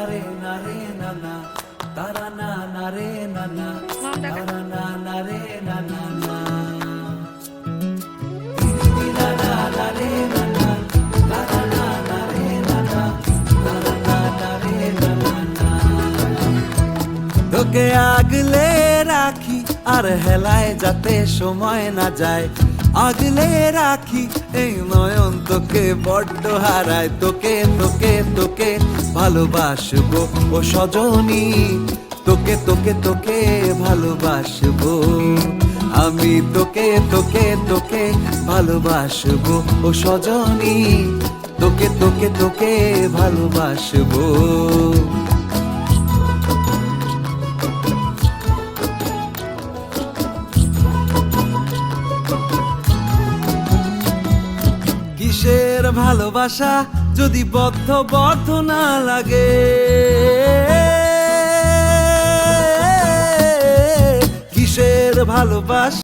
রে না রে না না, তারা না না রে না না, তারা না না রে না না না। না না না রে না না, তারা না না রে না না, তারা না না রে না না না। তোকে আগলে রাখি আর হেলায় যাতে সময় না যায়, আগলে রাখি এই নয়ন তোকে বড্ড হারায়। তোকে তোকে তোকে ভালোবাসবো ও সজনী, তোকে তোকে তোকে ভালোবাসবো আমি, তোকে তোকে তোকে ভালোবাসবো ও সজনী, তোকে তোকে তোকে ভালোবাসবো। কিসের ভালোবাসা যদি বদ্ধ বদ্ধ না লাগে, কিসের ভালোবাসা